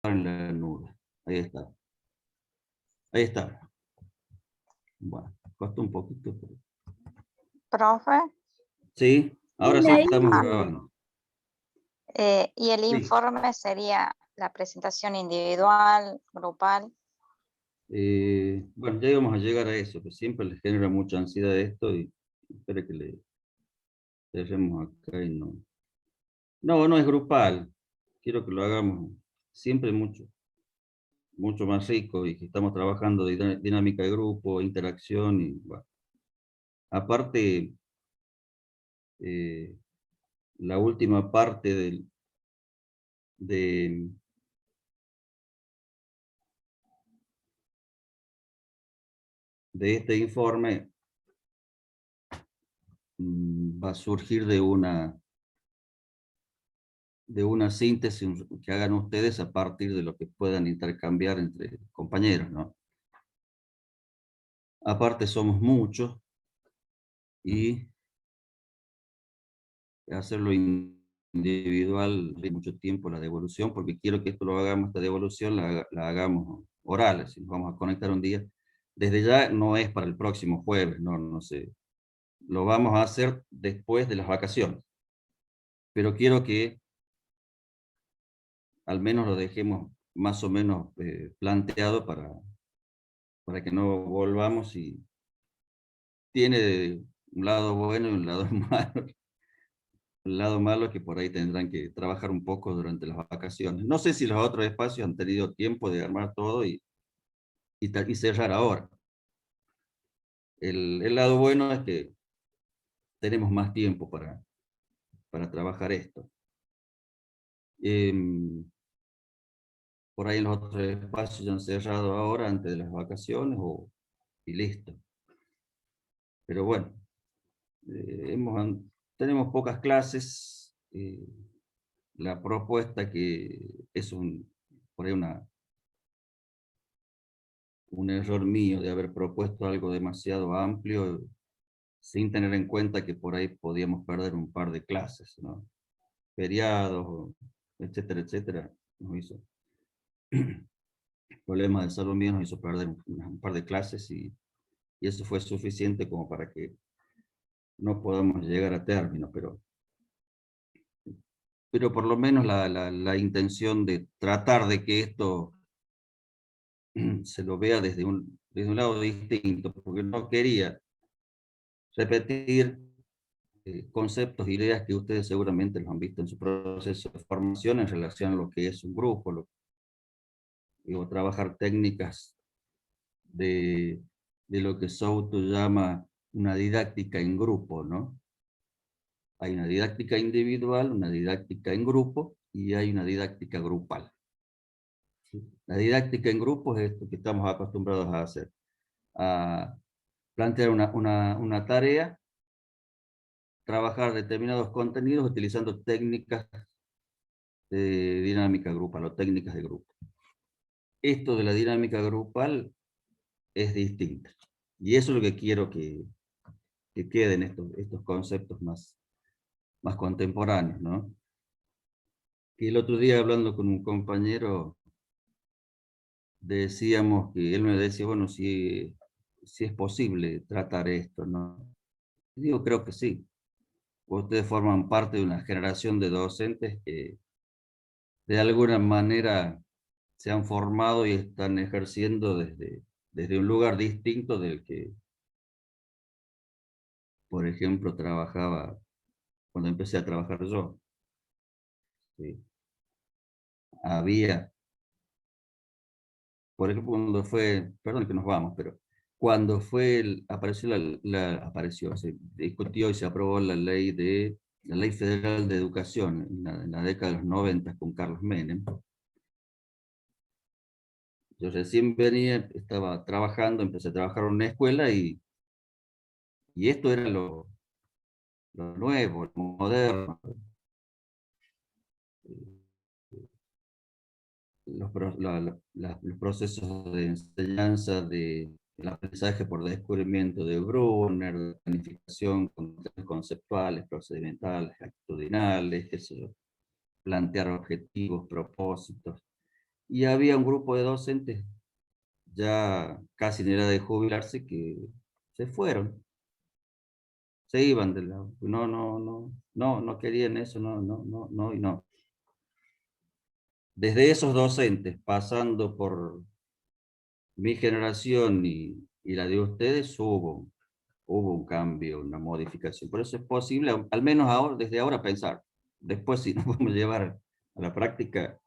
en la nube. Ahí está. Ahí está. Bueno, costó un poquito, pero... Profe, Sí, ahora sí estamos ah, grabando. y el Sí. informe sería la presentación individual, grupal. Bueno, ya íbamos a llegar a eso, que siempre les genera mucha ansiedad esto y espero que le cerremos acá y no. No, no es grupal. Quiero que lo hagamos siempre mucho más rico y que estamos trabajando de dinámica de grupo, interacción y bueno. Aparte, eh, la última parte de, de este informe va a surgir de una síntesis que hagan ustedes a partir de lo que puedan intercambiar entre compañeros, ¿no? Aparte somos muchos y hacerlo individual de mucho tiempo la devolución, porque quiero que esto lo hagamos, esta devolución la hagamos oral, si nos vamos a conectar un día. Desde ya no es para el próximo jueves, no sé. Lo vamos a hacer después de las vacaciones. Pero quiero que al menos lo dejemos más o menos planteado para que no volvamos y tiene un lado bueno y un lado malo. El lado malo es que por ahí tendrán que trabajar un poco durante las vacaciones. No sé si los otros espacios han tenido tiempo de armar todo y cerrar ahora. El lado bueno es que tenemos más tiempo para trabajar esto. Por ahí los otros espacios ya han cerrado ahora antes de las vacaciones y listo. Pero bueno, tenemos pocas clases. La propuesta que es por ahí un error mío de haber propuesto algo demasiado amplio sin tener en cuenta que por ahí podíamos perder un par de clases, ¿no? Feriados, etcétera, etcétera, nos hizo problemas de salud mío, nos hizo perder un par de clases y eso fue suficiente como para que no podamos llegar a término, pero por lo menos la intención de tratar de que esto se lo vea desde un lado distinto, porque no quería repetir conceptos, ideas que ustedes seguramente los han visto en su proceso de formación en relación a lo que es un grupo, o trabajar técnicas de, de lo que Souto llama una didáctica en grupo, ¿no? Hay una didáctica individual, una didáctica en grupo y hay una didáctica grupal. ¿Sí? La didáctica en grupo es esto que estamos acostumbrados a hacer, a plantear una tarea, trabajar determinados contenidos utilizando técnicas de dinámica grupal o técnicas de grupo. Esto de la dinámica grupal es distinto. Y eso es lo que quiero que queden estos conceptos más contemporáneos, ¿no? Y el otro día hablando con un compañero, decíamos que él me decía, bueno, si es posible tratar esto, ¿no? Y digo, creo que sí. Ustedes forman parte de una generación de docentes que de alguna manera se han formado y están ejerciendo desde un lugar distinto del que, por ejemplo, trabajaba cuando empecé a trabajar yo. ¿Sí? Había, por ejemplo, cuando fue, perdón que nos vamos, pero cuando apareció, se discutió y se aprobó la ley federal de educación en la década de los 90 con Carlos Menem. Yo recién venía, estaba trabajando, empecé a trabajar en una escuela y esto era lo nuevo, lo moderno. Los procesos de enseñanza, el aprendizaje por descubrimiento de Brunner, de planificación conceptuales, procedimentales, actitudinales, plantear objetivos, propósitos. y había un grupo de docentes ya casi en edad de jubilarse que se fueron, se iban de la, no querían eso, no, y no. Desde esos docentes, pasando por mi generación y la de ustedes, hubo un cambio, una modificación. Por eso es posible, al menos ahora, desde ahora, pensar. Después, si nos podemos llevar a la práctica,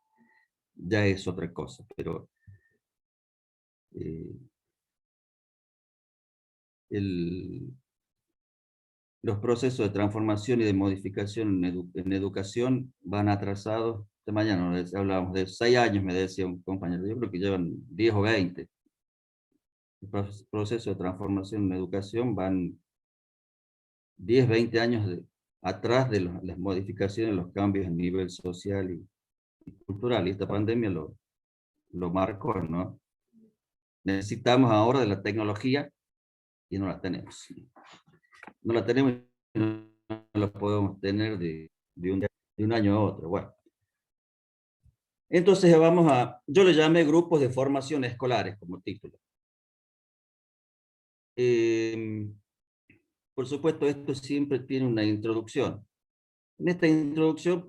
ya es otra cosa. Pero eh, los procesos de transformación y de modificación en educación van atrasados. De mañana hablábamos de 6 años, me decía un compañero. Yo creo que llevan 10 o 20. El proceso de transformación en educación van 10, 20 años atrás de las modificaciones, los cambios a nivel social y cultural. Y esta pandemia lo marcó, ¿no? Necesitamos ahora de la tecnología y no la tenemos. No la tenemos y no la podemos tener de un año a otro. Bueno, entonces yo le llamé grupos de formación escolares como título. Por supuesto, esto siempre tiene una introducción. En esta introducción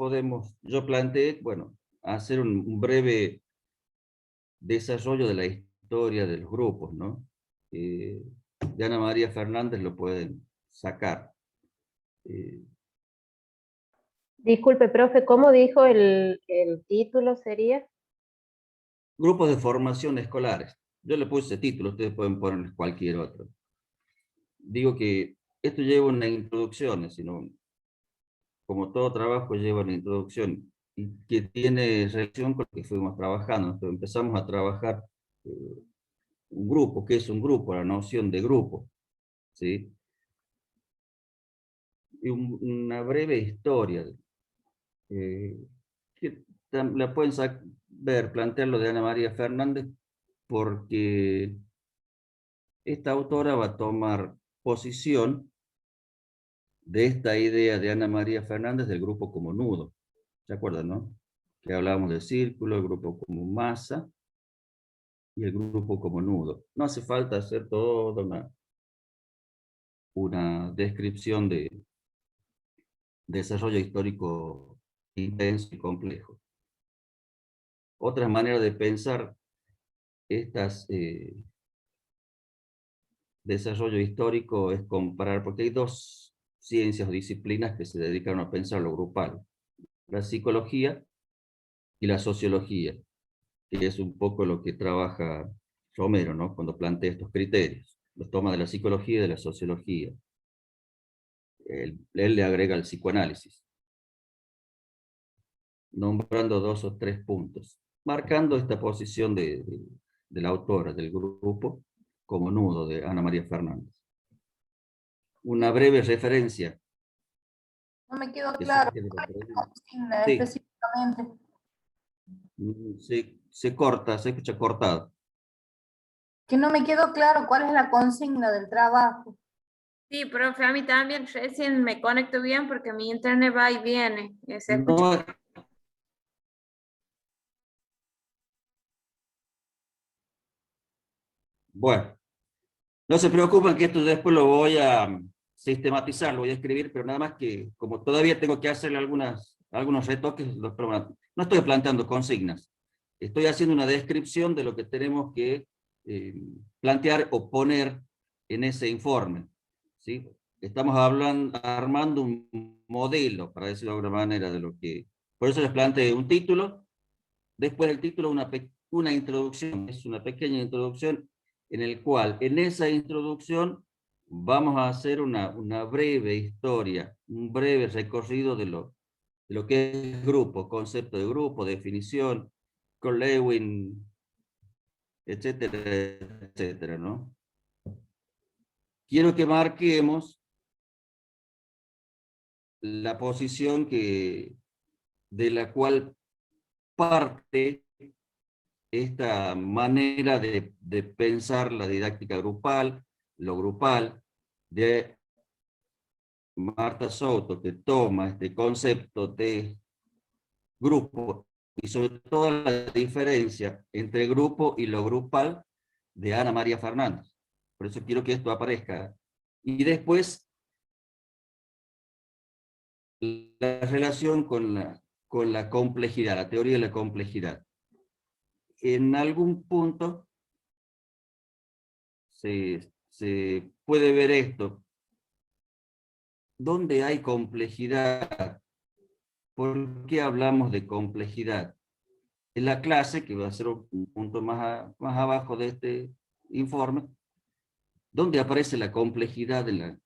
yo planteé, bueno, hacer un breve desarrollo de la historia de los grupos, ¿no? De Ana María Fernández lo pueden sacar. Eh, Disculpe, profe, ¿cómo dijo el título sería? Grupos de formación escolares. Yo le puse título, ustedes pueden ponerles cualquier otro. Digo que esto lleva una introducción, sino como todo trabajo lleva una introducción y que tiene relación con lo que fuimos trabajando. Entonces empezamos a trabajar un grupo, ¿qué es un grupo? La noción de grupo, ¿sí? Y una breve historia, que la pueden ver, plantearlo de Ana María Fernández, porque esta autora va a tomar posición de esta idea de Ana María Fernández del grupo como nudo. ¿Se acuerdan, no? Que hablábamos del círculo, el grupo como masa y el grupo como nudo. No hace falta hacer toda una descripción de desarrollo histórico intenso y complejo. Otra manera de pensar estas desarrollo histórico es comparar, porque hay dos ciencias o disciplinas que se dedican a pensar lo grupal: la psicología y la sociología, que es un poco lo que trabaja Romero, ¿no? Cuando plantea estos criterios. Los toma de la psicología y de la sociología. Él le agrega el psicoanálisis, nombrando 2 o 3 puntos, marcando esta posición de la autora del grupo como nudo de Ana María Fernández. Una breve referencia. No me quedó claro cuál es la consigna Sí. específicamente. Se corta, se escucha cortado. Que no me quedó claro cuál es la consigna del trabajo. Sí, profe, a mí también recién me conecto bien porque mi internet va y viene. Se escucha. No, bueno, no se preocupen que esto después lo voy a sistematizar, lo voy a escribir, pero nada más que como todavía tengo que hacerle algunos retoques, no estoy planteando consignas, estoy haciendo una descripción de lo que tenemos que plantear o poner en ese informe, ¿sí? Estamos armando un modelo, para decirlo de alguna manera, de lo que... Por eso les planteé un título, después del título una introducción, es una pequeña introducción en el cual, en esa introducción, vamos a hacer una breve historia, un breve recorrido de lo que es grupo, concepto de grupo, definición, con Lewin, etcétera, etcétera, ¿no? Quiero que marquemos la posición de la cual parte esta manera de pensar la didáctica grupal, lo grupal, de Marta Soto, que toma este concepto de grupo y sobre todo la diferencia entre grupo y lo grupal de Ana María Fernández. Por eso quiero que esto aparezca. Y después, la relación con la complejidad, la teoría de la complejidad. En algún punto se puede ver esto. ¿Dónde hay complejidad? ¿Por qué hablamos de complejidad? En la clase, que va a ser un punto más abajo de este informe, ¿dónde aparece la complejidad en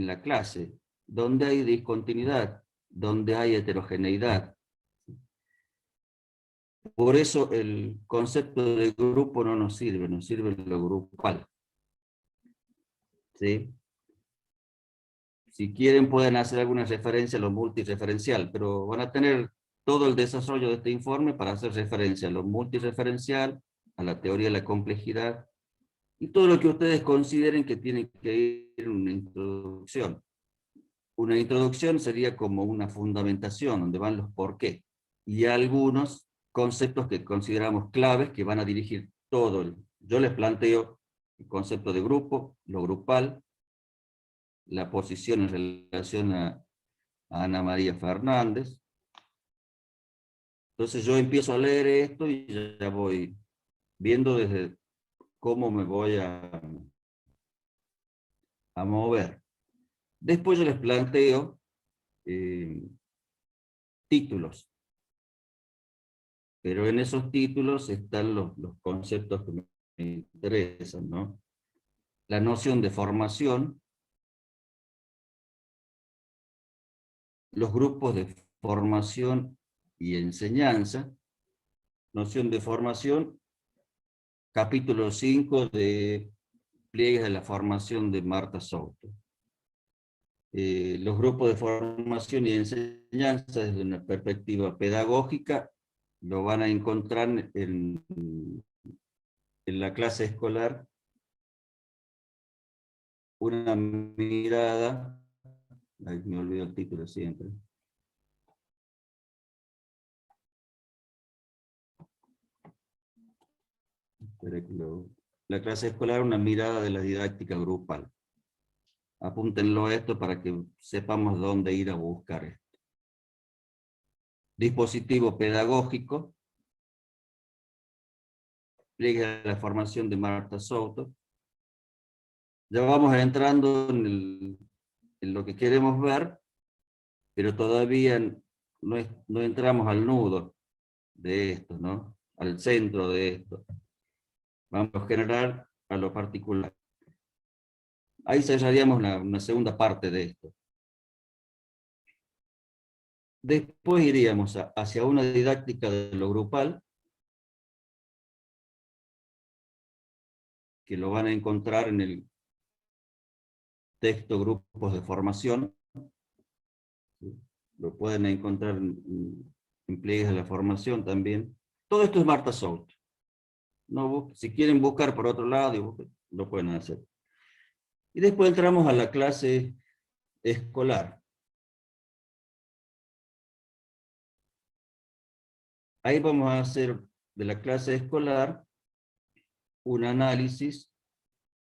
la clase? ¿Dónde hay discontinuidad? ¿Dónde hay heterogeneidad? Por eso el concepto de grupo no nos sirve lo grupal. ¿Sí? Si quieren pueden hacer alguna referencia a lo multireferencial, pero van a tener todo el desarrollo de este informe para hacer referencia a lo multireferencial, a la teoría de la complejidad, y todo lo que ustedes consideren que tiene que ir en una introducción. Una introducción sería como una fundamentación, donde van los por qué, y algunos conceptos que consideramos claves que van a dirigir todo. Yo les planteo el concepto de grupo, lo grupal, la posición en relación a Ana María Fernández. Entonces yo empiezo a leer esto y ya voy viendo desde cómo me voy a mover. Después yo les planteo títulos, pero en esos títulos están los conceptos que me interesan, ¿no? La noción de formación, los grupos de formación y enseñanza, noción de formación, capítulo 5 de Pliegues de la formación de Marta Souto. Los grupos de formación y enseñanza desde una perspectiva pedagógica lo van a encontrar en la clase escolar, una mirada, ay, me olvido el título siempre. La clase escolar, una mirada de la didáctica grupal. Apúntenlo a esto para que sepamos dónde ir a buscar esto. Dispositivo pedagógico, pliegue a la formación de Marta Souto. Ya vamos entrando en lo que queremos ver, pero todavía no entramos al nudo de esto, ¿no? Al centro de esto. Vamos a generar a lo particular. Ahí cerraríamos una segunda parte de esto. Después iríamos hacia una didáctica de lo grupal, que lo van a encontrar en el texto Grupos de Formación. Lo pueden encontrar en Pliegues de la Formación también. Todo esto es Marta Souto. No, si quieren buscar por otro lado, lo pueden hacer. Y después entramos a la clase escolar. Ahí vamos a hacer de la clase escolar un análisis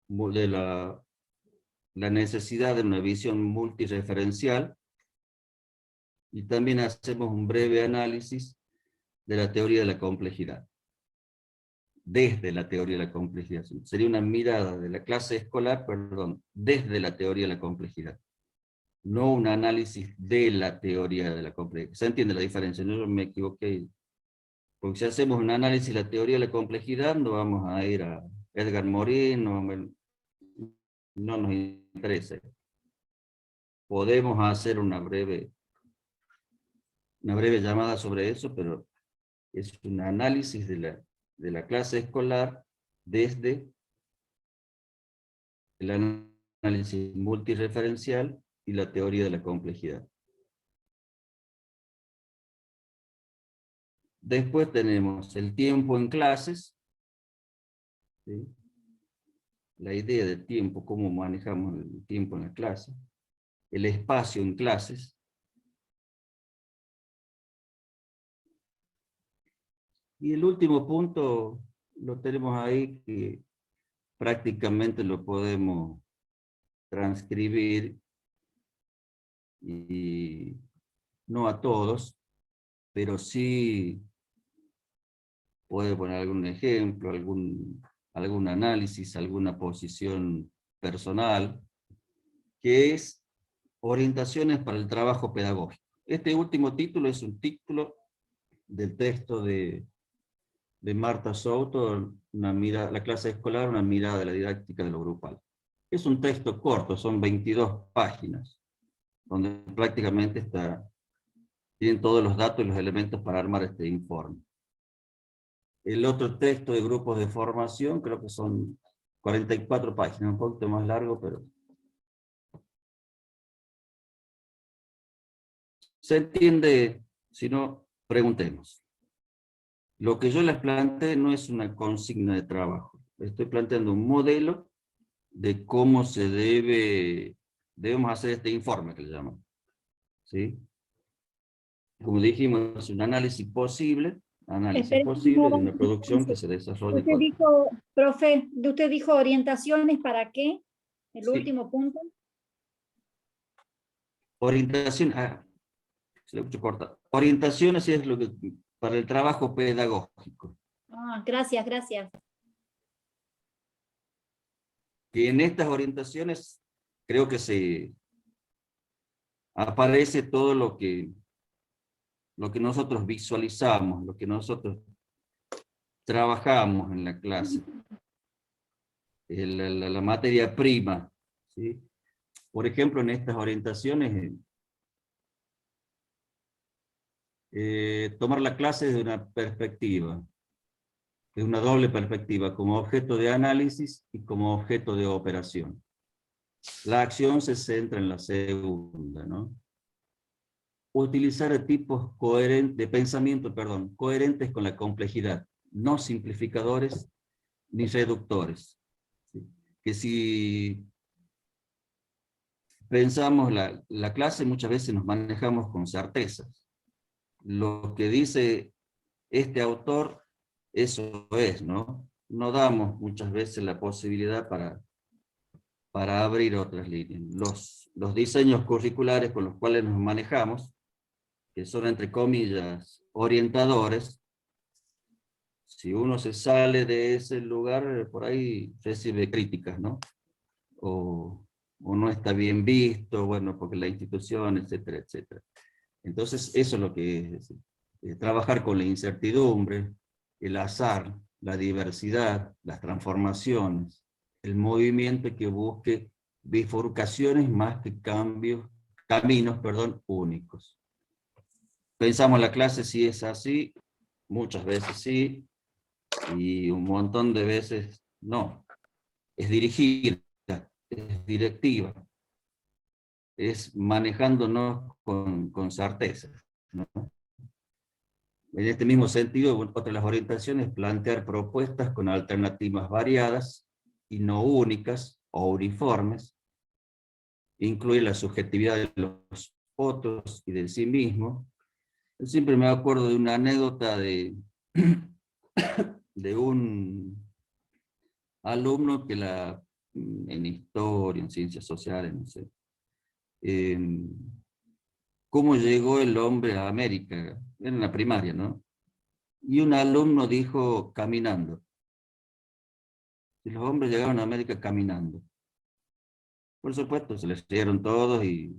de la necesidad de una visión multireferencial, y también hacemos un breve análisis de la teoría de la complejidad. Desde la teoría de la complejidad. Sería una mirada de la clase escolar, perdón, desde la teoría de la complejidad. No un análisis de la teoría de la complejidad. ¿Se entiende la diferencia? No me equivoqué. Porque si hacemos un análisis de la teoría de la complejidad, no vamos a ir a Edgar Morin, no nos interesa. Podemos hacer una breve llamada sobre eso, pero es un análisis de la clase escolar desde el análisis multireferencial y la teoría de la complejidad. Después tenemos el tiempo en clases, ¿sí? La idea del tiempo, cómo manejamos el tiempo en la clase, el espacio en clases, Y el último punto lo tenemos ahí, que prácticamente lo podemos transcribir, y no a todos, pero sí puede poner algún ejemplo, algún análisis, alguna posición personal, que es orientaciones para el trabajo pedagógico. Este último título es un título del texto de Marta Souto, la clase escolar, una mirada de la didáctica de lo grupal. Es un texto corto, son 22 páginas, donde prácticamente tienen todos los datos y los elementos para armar este informe. El otro texto de grupos de formación, creo que son 44 páginas, un poquito más largo, pero se entiende. Si no, preguntemos. Lo que yo les planteé no es una consigna de trabajo. Estoy planteando un modelo de cómo debemos hacer este informe, que le llaman. ¿Sí? Como dijimos, es un análisis posible Espera, de una producción que se desarrolle. Usted dijo, profe, usted dijo orientaciones para qué, el Sí. último punto. Orientación, se lo escucho corta. Orientaciones es lo que para el trabajo pedagógico. Ah, gracias, gracias. Que en estas orientaciones creo que aparece todo lo que nosotros visualizamos, lo que nosotros trabajamos en la clase. La materia prima, ¿sí? Por ejemplo, en estas orientaciones, tomar la clase desde una perspectiva, de una doble perspectiva, como objeto de análisis y como objeto de operación. La acción se centra en la segunda, ¿no? Utilizar tipos de pensamiento, coherentes con la complejidad, no simplificadores ni reductores. ¿Sí? Que si pensamos la clase, muchas veces nos manejamos con certezas. Lo que dice este autor, eso es, ¿no? No damos muchas veces la posibilidad para abrir otras líneas. Los diseños curriculares con los cuales nos manejamos, que son entre comillas orientadores, si uno se sale de ese lugar, por ahí recibe críticas, ¿no? O no está bien visto, bueno, porque la institución, etcétera, etcétera. Entonces, eso es lo que es trabajar con la incertidumbre, el azar, la diversidad, las transformaciones, el movimiento que busque bifurcaciones más que caminos, únicos. Pensamos la clase si es así, muchas veces sí, y un montón de veces no. Es dirigida, es directiva, es manejándonos con certeza, ¿no? En este mismo sentido, otra de las orientaciones es plantear propuestas con alternativas variadas y no únicas o uniformes, incluir la subjetividad de los otros y de sí mismo. Yo siempre me acuerdo de una anécdota de un alumno que en historia, en ciencias sociales, no sé, cómo llegó el hombre a América, en la primaria, ¿no? Y un alumno dijo, caminando. Y los hombres llegaron a América caminando. Por supuesto, se les dieron todos y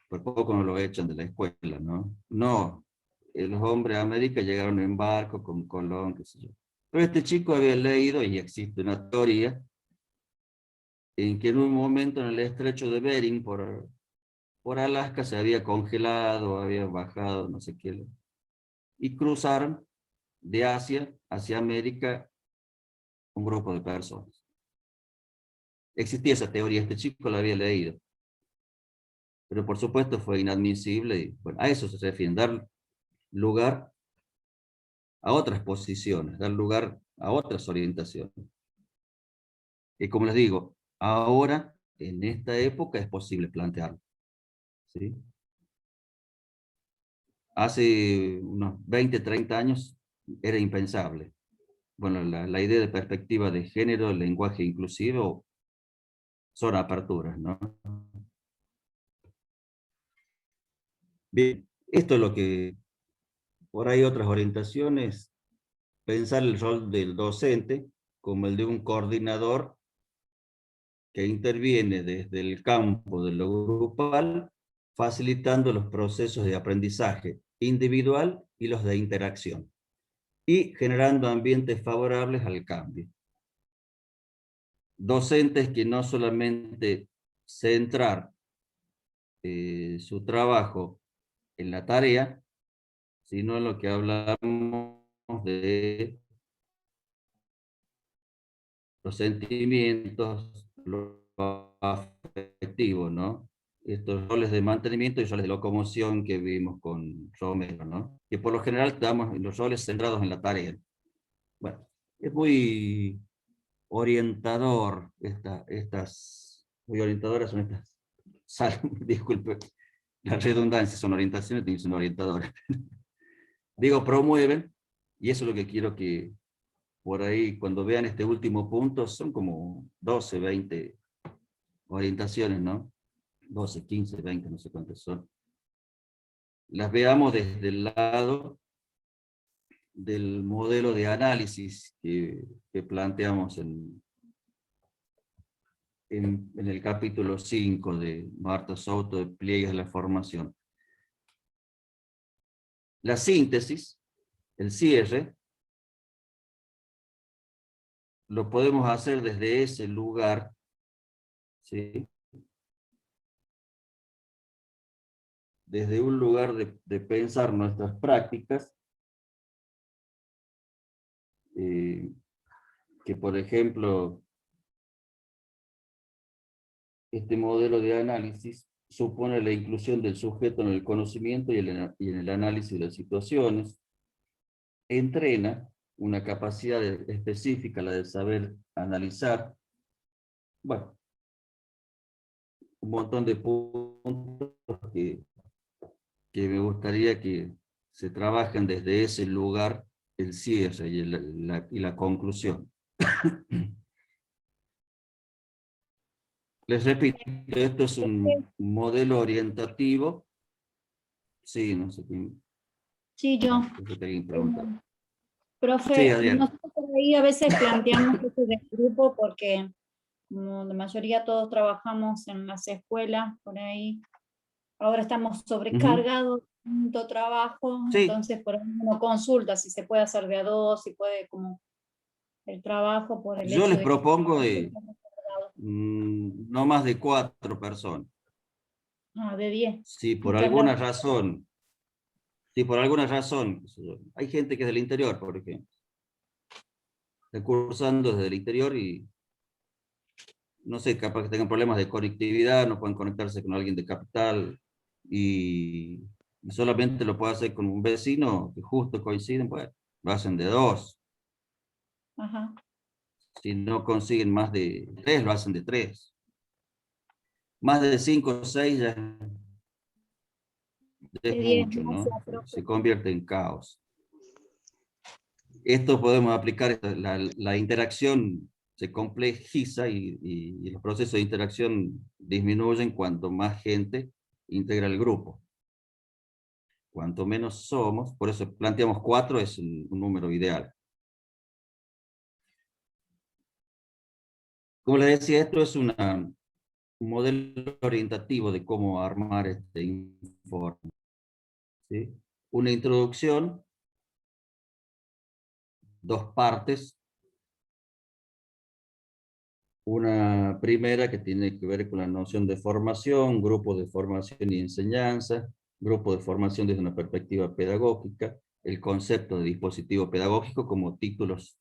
por poco no lo echan de la escuela, ¿no? No, los hombres a América llegaron en barco con Colón, qué sé yo. Pero este chico había leído, y existe una teoría, en que en un momento en el estrecho de Bering, por Alaska, se había congelado, había bajado, no sé qué, y cruzaron de Asia hacia América un grupo de personas. Existía esa teoría, este chico la había leído. Pero por supuesto fue inadmisible, y bueno, a eso se refiere, dar lugar a otras posiciones, dar lugar a otras orientaciones. Y como les digo, ahora, en esta época, es posible plantearlo, ¿sí? hace unos 20, 30 años era impensable. Bueno, la idea de perspectiva de género, el lenguaje inclusivo, son aperturas, ¿no? Bien, esto es lo que, por ahí otras orientaciones, pensar el rol del docente como el de un coordinador que interviene desde el campo de lo grupal, facilitando los procesos de aprendizaje individual y los de interacción, y generando ambientes favorables al cambio. Docentes que no solamente centrar su trabajo en la tarea, sino en lo que hablamos de los sentimientos, lo afectivo, ¿no? Estos roles de mantenimiento y roles de locomoción que vimos con Romero, ¿no? Que por lo general estamos en los roles centrados en la tarea. Bueno, es muy orientador, muy orientadoras son disculpe, la redundancia, son orientaciones, y son orientadores. Digo, promueven, y eso es lo que quiero que por ahí, cuando vean este último punto, son como 12, 20 orientaciones, ¿no? 12, 15, 20, no sé cuántas son. Las veamos desde el lado del modelo de análisis que planteamos en el capítulo 5 de Marta Souto de Pliegues de la Formación. La síntesis, el cierre, lo podemos hacer desde ese lugar, ¿sí? Desde un lugar de pensar nuestras prácticas, que por ejemplo, este modelo de análisis supone la inclusión del sujeto en el conocimiento y en el análisis de las situaciones, entrena una capacidad específica, la de saber analizar, bueno, un montón de puntos que me gustaría que se trabajen desde ese lugar, el cierre y la conclusión. Les repito, esto es un modelo orientativo. Sí, no sé quién. Sí, yo. Profe, Sí, Adrián. nosotros por ahí a veces planteamos esto del grupo porque como la mayoría todos trabajamos en las escuelas, por ahí ahora estamos sobrecargados, tanto trabajo, Sí. Entonces por ahí uno consulta si se puede hacer de a dos, si puede como el trabajo por el Yo hecho les de propongo que... no más de 4 personas. de 10. Si por Muchas alguna gracias. razón, hay gente que es del interior, por ejemplo, está cursando desde el interior y no sé, capaz que tengan problemas de conectividad, no pueden conectarse con alguien de capital y solamente lo puede hacer con un vecino que justo coinciden, pues lo hacen de 2. Ajá. Si no consiguen más de 3, lo hacen de 3. Más de 5 o 6 ya De es 10, mucho, ¿no? gracias, profe. Se convierte en caos. Esto podemos aplicar, la interacción se complejiza y los procesos de interacción disminuyen cuanto más gente integra el grupo. Cuanto menos somos, por eso planteamos 4, es un número ideal. Como les decía, esto es un modelo orientativo de cómo armar este informe, ¿sí? Una introducción, 2 partes. Una primera que tiene que ver con la noción de formación, grupo de formación y enseñanza, grupo de formación desde una perspectiva pedagógica, el concepto de dispositivo pedagógico como títulos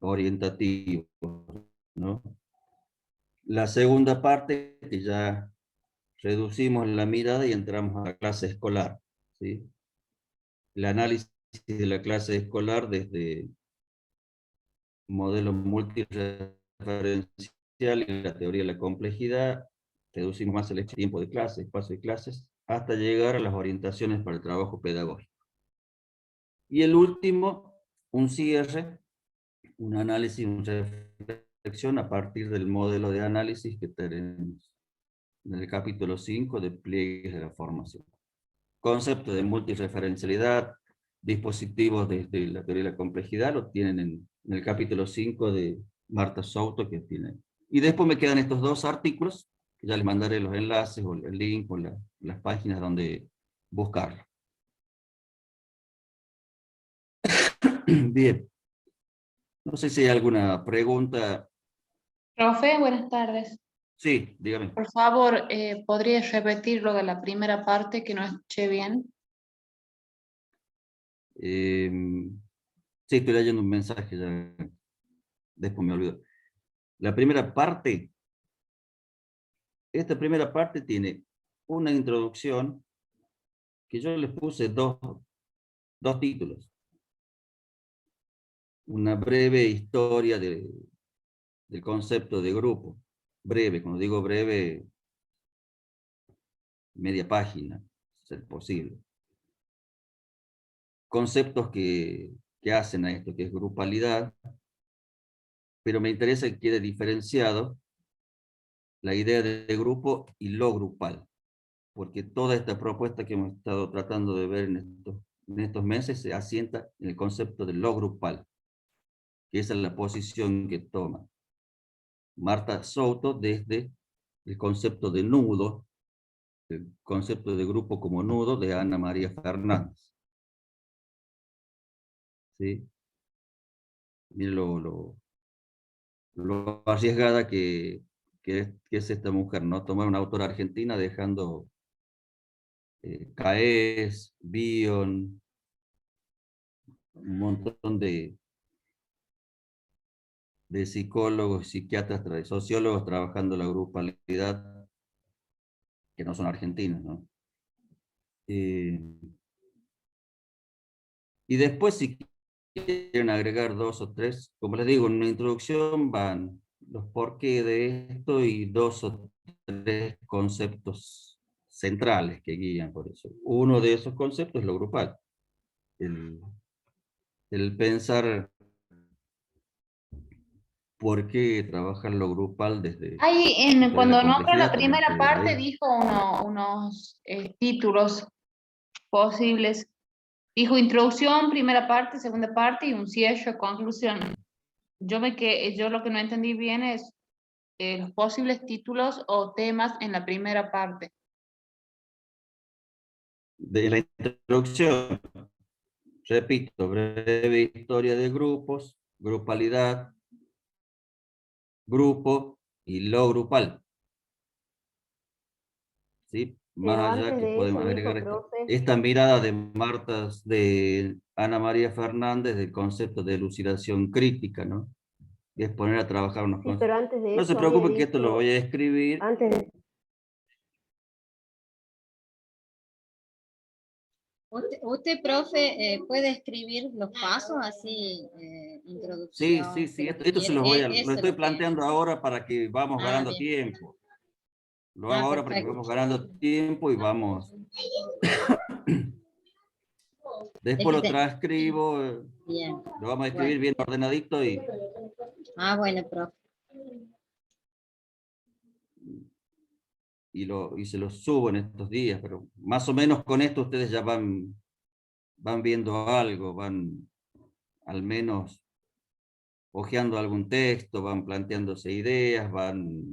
orientativos, ¿no? La segunda parte, que ya reducimos la mirada y entramos a la clase escolar, ¿sí? El análisis de la clase escolar desde modelo multireferencial y la teoría de la complejidad, reducimos más el tiempo de clase, espacio de clases, hasta llegar a las orientaciones para el trabajo pedagógico. Y el último, un cierre, un análisis, una reflexión a partir del modelo de análisis que tenemos en el capítulo 5 de pliegues de la formación. Concepto de multireferencialidad, dispositivos desde la teoría de la complejidad, lo tienen en el capítulo 5 de Marta Souto, que tiene. Y después me quedan estos dos artículos, que ya les mandaré los enlaces o el link o las páginas donde buscarlo. Bien. No sé si hay alguna pregunta. Profe, buenas tardes. Sí, dígame. Por favor, ¿podrías repetir lo de la primera parte que no escuché bien? Sí, estoy leyendo un mensaje, ya después me olvido. La primera parte, esta primera parte tiene una introducción que yo les puse dos títulos. Una breve historia del concepto de grupo. Breve, cuando digo breve, media página, ser posible. Conceptos que hacen a esto, que es grupalidad, pero me interesa que quede diferenciado la idea de grupo y lo grupal, porque toda esta propuesta que hemos estado tratando de ver en estos meses se asienta en el concepto de lo grupal, que esa es la posición que toma Marta Souto desde el concepto de nudo, el concepto de grupo como nudo de Ana María Fernández. ¿Sí? Miren lo arriesgada que es esta mujer, ¿no? Tomar una autora argentina dejando Caes, Bion, un montón de psicólogos, psiquiatras, sociólogos trabajando la grupalidad, que no son argentinos, ¿no? Y después, si quieren agregar dos o tres, como les digo, en una introducción van los porqué de esto y dos o tres conceptos centrales que guían por eso. Uno de esos conceptos es lo grupal. El pensar por qué trabajar lo grupal desde Ahí, la teoría de la cuando nombra la complejidad, también primera puede ir parte, ahí. dijo unos títulos posibles. Dijo introducción, primera parte, segunda parte y un cierre, conclusión. Yo lo que no entendí bien es los posibles títulos o temas en la primera parte. De la introducción, repito, breve historia de grupos, grupalidad, grupo y lo grupal. ¿Sí? Pero Más allá antes que de eso podemos dijo, agregar profe, esta mirada de Ana María Fernández del concepto de elucidación crítica, ¿no? Y es poner a trabajar unos sí, conceptos. pero antes de No se eso había preocupen que esto lo dicho, voy a escribir. antes de, Usted, profe, puede escribir los pasos así, Sí, introducción, sí, qué es lo que esto se quiere, los voy lo eso es estoy lo que... planteando ahora para que vamos Ah, ganando bien. tiempo. Lo hago Ah, ahora para que perfecto. vamos ganando tiempo y vamos. Después lo Déjate. transcribo, Bien. lo vamos a escribir Bueno. bien ordenadito Ah, bueno, profe. y se los subo en estos días, pero más o menos con esto ustedes ya van viendo algo, van al menos hojeando algún texto, van planteándose ideas, van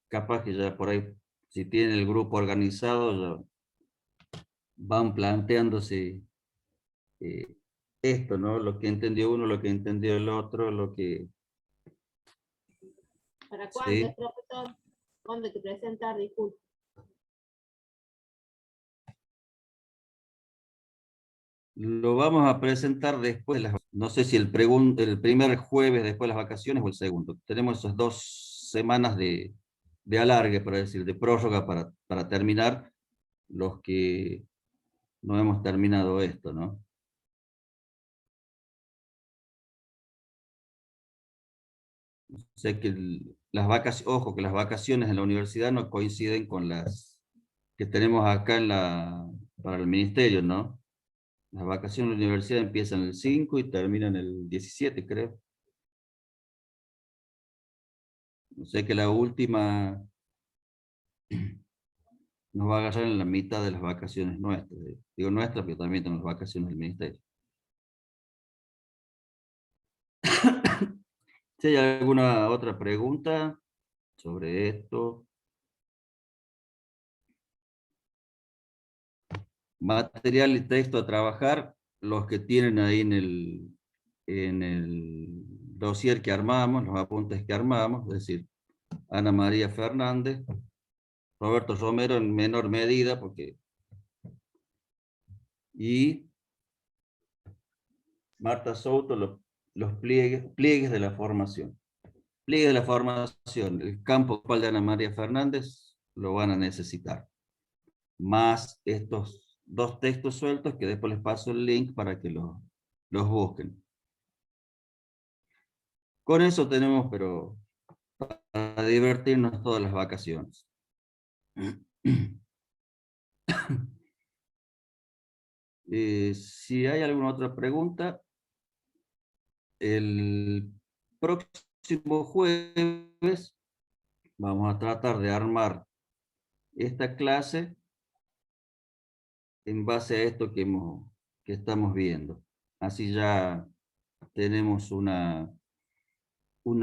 capaz que ya por ahí, si tienen el grupo organizado, ya van planteándose esto, ¿no? Lo que entendió uno, lo que entendió el otro, lo que... ¿para cuándo, ¿sí? profesor? ¿Cuándo hay que presentar? Disculpe. Lo vamos a presentar después, no sé si el primer jueves después de las vacaciones o el segundo. Tenemos esas 2 semanas de alargue, para decir, de prórroga para terminar los que no hemos terminado esto, ¿no? Sé que las vacaciones, ojo, que las vacaciones en la universidad no coinciden con las que tenemos acá para el ministerio, ¿no? Las vacaciones de la universidad empiezan el 5 y terminan el 17, creo. O sea que la última nos va a agarrar en la mitad de las vacaciones nuestras. Digo nuestras, pero también tenemos vacaciones del ministerio. Si hay alguna otra pregunta sobre esto. Material y texto a trabajar, los que tienen ahí en el dossier que armamos, los apuntes que armamos, es decir, Ana María Fernández, Roberto Romero en menor medida, y Marta Souto, los pliegues de la formación. Pliegue de la formación, el campo cual de Ana María Fernández lo van a necesitar. Más estos 2 textos sueltos que después les paso el link para que los busquen. Con eso tenemos, pero para divertirnos todas las vacaciones. Si hay alguna otra pregunta, el próximo jueves vamos a tratar de armar esta clase en base a esto que estamos viendo. Así ya tenemos una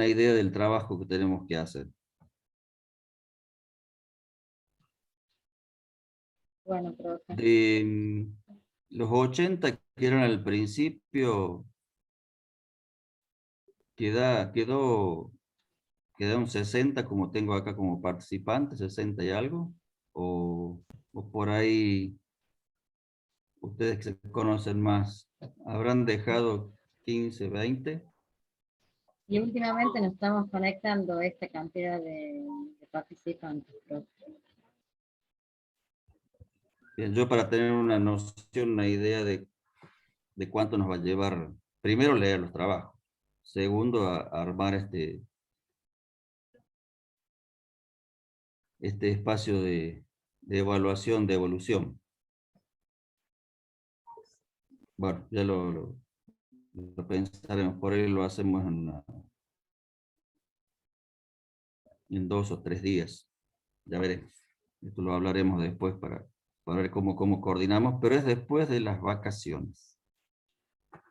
idea del trabajo que tenemos que hacer. Bueno, profe. De los 80 que eran al principio, quedó un 60 como tengo acá como participante, 60 y algo, o por ahí ustedes que se conocen más, habrán dejado 15, 20. Y últimamente nos estamos conectando esta cantidad de participantes, profe. Bien, yo para tener una noción, una idea de cuánto nos va a llevar, primero leer los trabajos, segundo a armar este espacio de evaluación, de evolución. Bueno, ya lo pensaremos, por ahí lo hacemos en 2 o 3 días, ya veremos. Esto lo hablaremos después para ver cómo coordinamos, pero es después de las vacaciones.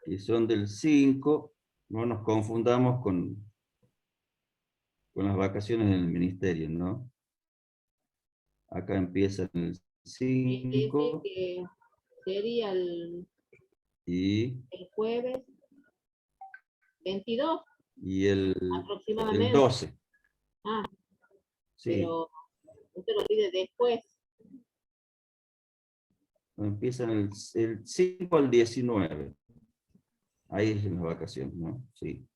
Y son del 5, no nos confundamos con las vacaciones en el ministerio, ¿no? Acá empieza el 5. Que sería el jueves 22. Y el aproximadamente. El 12. Ah, sí. Pero usted lo pide después. Empiezan el 5 al 19. Ahí es en las vacaciones, ¿no? Sí.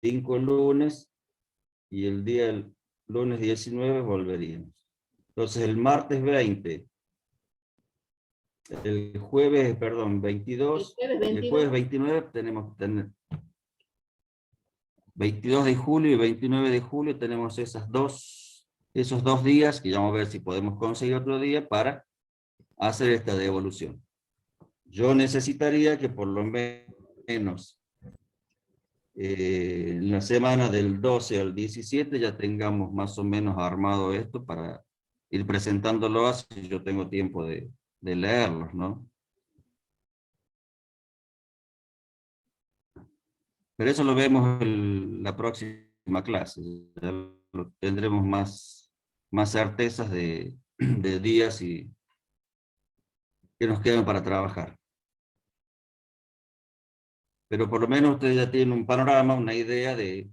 5 lunes y el lunes 19 volveríamos. Entonces el martes 20, el jueves, perdón, 22, y el jueves 29 tenemos que tener 22 de julio y 29 de julio tenemos esos dos días, que ya vamos a ver si podemos conseguir otro día para hacer esta devolución. Yo necesitaría que por lo menos en la semana del 12 al 17 ya tengamos más o menos armado esto para ir presentándolo así yo tengo tiempo de leerlos, ¿no? Pero eso lo vemos en la próxima clase. Ya tendremos más certezas de días y que nos quedan para trabajar. Pero por lo menos ustedes ya tienen un panorama, una idea de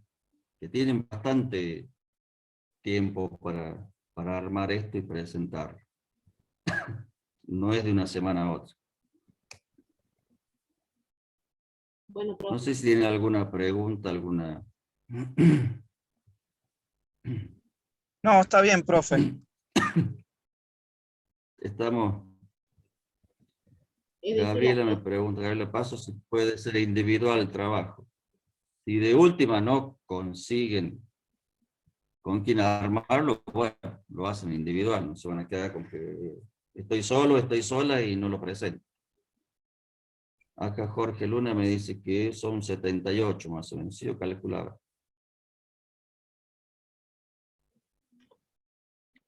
que tienen bastante tiempo para armar esto y presentarlo. No es de una semana a otra. Bueno, profe. No sé si tienen alguna pregunta, alguna... No, está bien, profe. Estamos... Es decir, Gabriela me pregunta, Gabriela Paso, si puede ser individual el trabajo. Si de última no consiguen con quién armarlo, bueno, lo hacen individual, no se van a quedar con que estoy solo, estoy sola y no lo presento. Acá Jorge Luna me dice que son 78 más o menos, si yo calculaba.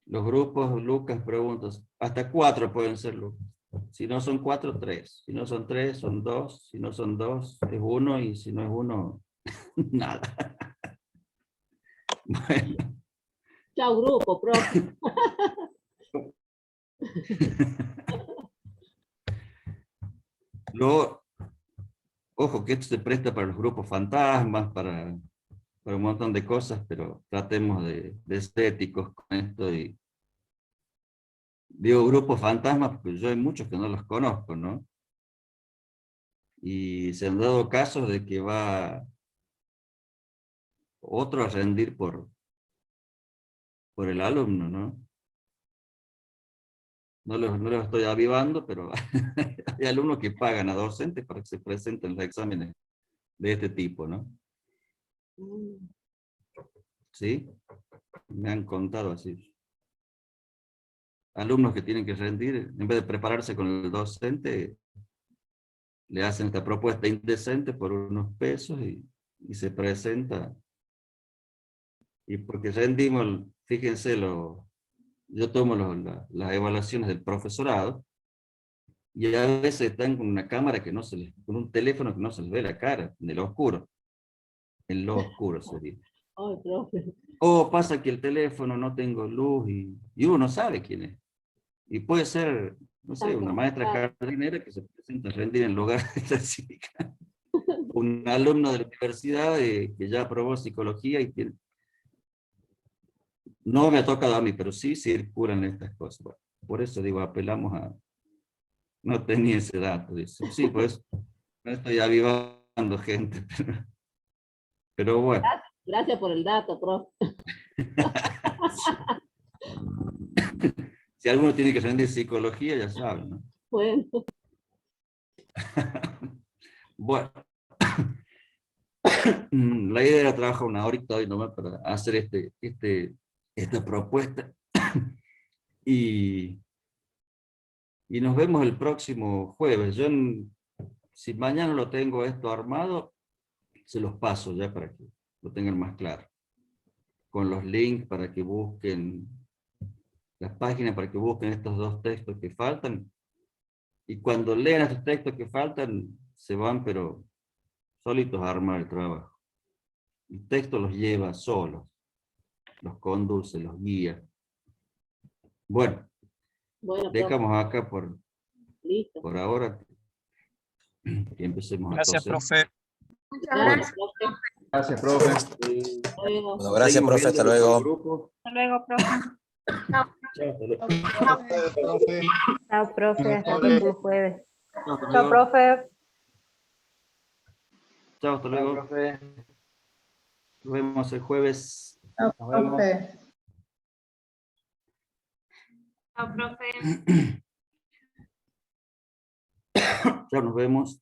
Los grupos, Lucas preguntas, hasta 4 pueden ser, Lucas. Si no son 4, 3. Si no son 3, son 2. Si no son 2, es 1. Y si no es 1, nada. Bueno. Chao, grupo, profe. Ojo que esto se presta para los grupos fantasmas, para un montón de cosas, pero tratemos de ser éticos con esto. Y digo grupos fantasmas porque yo hay muchos que no los conozco, ¿no? Y se han dado casos de que va otro a rendir por el alumno, ¿no? No los estoy avivando, pero hay alumnos que pagan a docentes para que se presenten los exámenes de este tipo, ¿no? ¿Sí? Me han contado así. Alumnos que tienen que rendir, en vez de prepararse con el docente, le hacen esta propuesta indecente por unos pesos y se presenta. Y porque rendimos, fíjense, yo tomo las evaluaciones del profesorado, y a veces están con una cámara que no se les, con un teléfono que no se les ve la cara, en el oscuro. En lo oscuro sería. Ay, profe. O pasa que el teléfono no tengo luz y uno no sabe quién es. Y puede ser, no sé, una maestra jardinera que se presenta a rendir en lugar de esta chica. Un alumno de la universidad que ya aprobó psicología y tiene... No me ha tocado a mí, pero sí circulan estas cosas. Bueno, por eso digo, apelamos a... No tenía ese dato. Dice. Sí, pues no estoy avivando gente, pero bueno. Gracias por el dato, profe. Si alguno tiene que rendir psicología, ya saben, ¿no? Bueno. Bueno. La idea era trabajar una horita hoy nomás para hacer esta propuesta. Y nos vemos el próximo jueves. Yo, si mañana lo tengo esto armado, se los paso ya para que lo tengan más claro. Con los links para que busquen, las páginas para que busquen estos 2 textos que faltan. Y cuando lean estos textos que faltan, se van, pero solitos a armar el trabajo. El texto los lleva solos, los conduce, los guía. Bueno, dejamos acá por ahora. Que empecemos Gracias, a toser. profe. Muchas Gracias, gracias. profe. Bueno, Gracias, profe. Hasta luego. Hasta luego, profe. Chao, hasta luego. Chao, profe, hasta el próximo jueves. Chao, profe. Chao, hasta luego. Nos vemos el jueves. Chao, profe. Chao, profe. Chao, nos vemos.